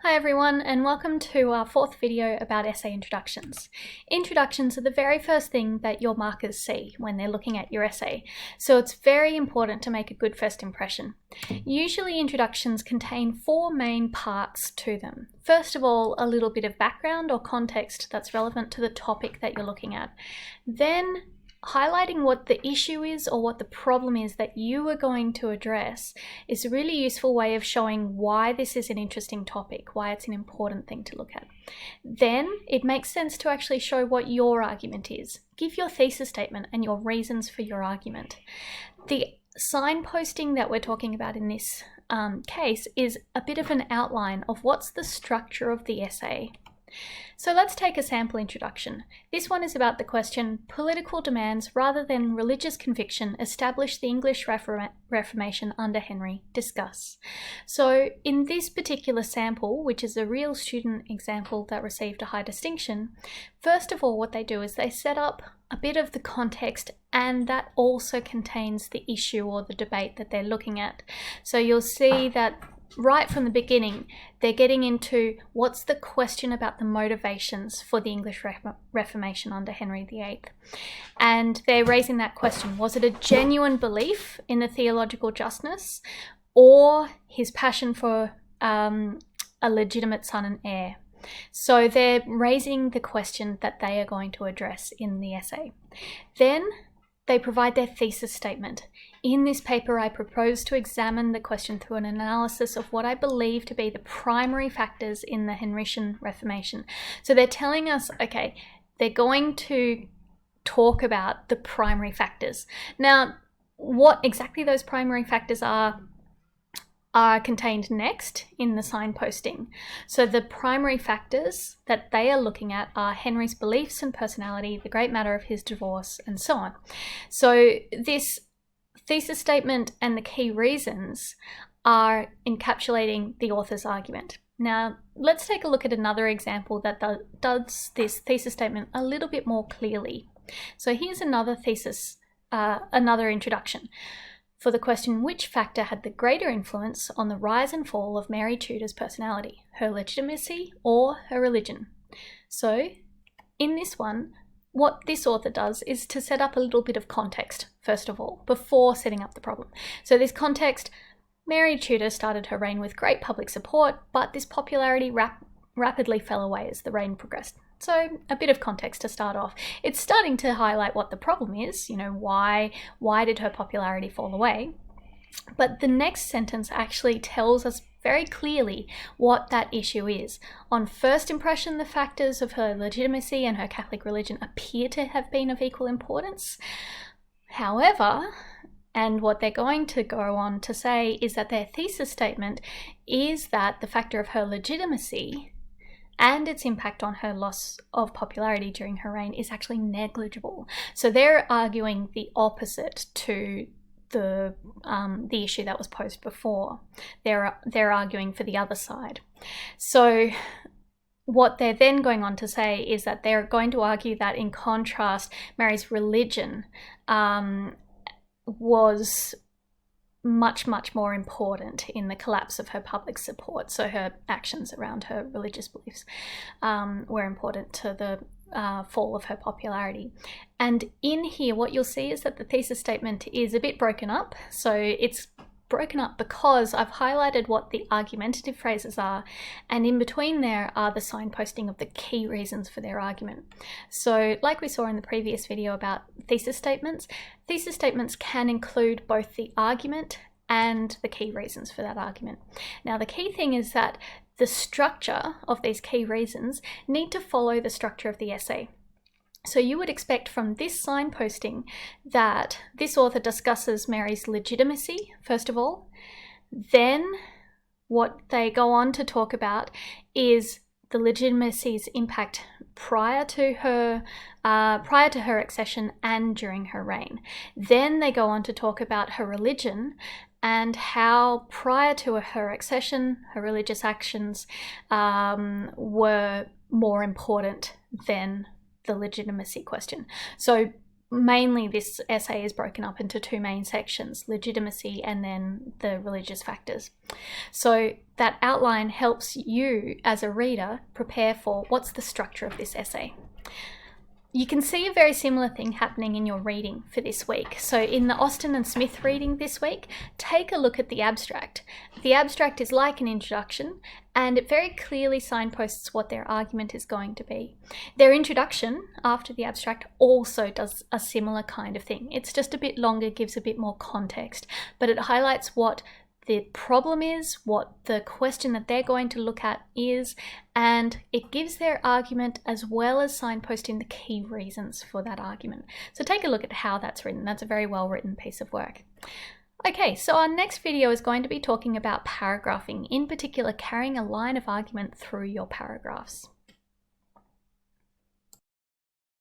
Hi everyone, and welcome to our fourth video about essay introductions. Introductions are the very first thing that your markers see when they're looking at your essay, so it's very important to make a good first impression. Usually introductions contain four main parts to them. First of all, a little bit of background or context that's relevant to the topic that you're looking at. Then highlighting what the issue is or what the problem is that you are going to address is a really useful way of showing why this is an interesting topic, why it's an important thing to look at. Then it makes sense to actually show what your argument is. Give your thesis statement and your reasons for your argument. The signposting that we're talking about in this case is a bit of an outline of what's the structure of the essay. So let's take a sample introduction. This one is about the question, political demands rather than religious conviction establish the English Reformation under Henry. Discuss. So in this particular sample, which is a real student example that received a high distinction, first of all what they do is they set up a bit of the context, and that also contains the issue or the debate that they're looking at. So you'll see that right from the beginning, they're getting into what's the question about the motivations for the English Reformation under Henry VIII. And they're raising that question. Was it a genuine belief in the theological justness or his passion for a legitimate son and heir? So they're raising the question that they are going to address in the essay. Then they provide their thesis statement. In this paper, I propose to examine the question through an analysis of what I believe to be the primary factors in the Henrician Reformation. So they're telling us, okay, they're going to talk about the primary factors. Now, what exactly those primary factors are contained next in the signposting. So the primary factors that they are looking at are Henry's beliefs and personality, the great matter of his divorce, and so on. So this thesis statement and the key reasons are encapsulating the author's argument. Now, let's take a look at another example that does this thesis statement a little bit more clearly. So here's another thesis, another introduction. For the question, which factor had the greater influence on the rise and fall of Mary Tudor's personality, her legitimacy or her religion? So in this one, what this author does is to set up a little bit of context, first of all, before setting up the problem. So this context, Mary Tudor started her reign with great public support, but this popularity rapidly fell away as the reign progressed. So a bit of context to start off. It's starting to highlight what the problem is, why did her popularity fall away? But the next sentence actually tells us very clearly what that issue is. On first impression, the factors of her legitimacy and her Catholic religion appear to have been of equal importance. However, and what they're going to go on to say is that their thesis statement is that the factor of her legitimacy and its impact on her loss of popularity during her reign is actually negligible. So they're arguing the opposite to the issue that was posed before. They're arguing for the other side. So what they're then going on to say is that they're going to argue that in contrast, Mary's religion was much more important in the collapse of her public support. So her actions around her religious beliefs were important to the fall of her popularity. And in here, what you'll see is that the thesis statement is a bit broken up. So it's broken up because I've highlighted what the argumentative phrases are, and in between there are the signposting of the key reasons for their argument. So like we saw in the previous video about thesis statements can include both the argument and the key reasons for that argument. Now the key thing is that the structure of these key reasons need to follow the structure of the essay. So you would expect from this signposting that this author discusses Mary's legitimacy, first of all. Then what they go on to talk about is the legitimacy's impact prior to her accession and during her reign. Then they go on to talk about her religion and how prior to her accession, her religious actions were more important than the legitimacy question. So mainly this essay is broken up into two main sections, legitimacy and then the religious factors. So that outline helps you as a reader prepare for what's the structure of this essay. You can see a very similar thing happening in your reading for this week. So in the Austin and Smith reading this week, take a look at the abstract. The abstract is like an introduction, and it very clearly signposts what their argument is going to be. Their introduction after the abstract also does a similar kind of thing. It's just a bit longer, gives a bit more context, but it highlights what the problem is, what the question that they're going to look at is, and it gives their argument as well as signposting the key reasons for that argument. So take a look at how that's written. That's a very well written piece of work. Okay, so our next video is going to be talking about paragraphing, in particular carrying a line of argument through your paragraphs.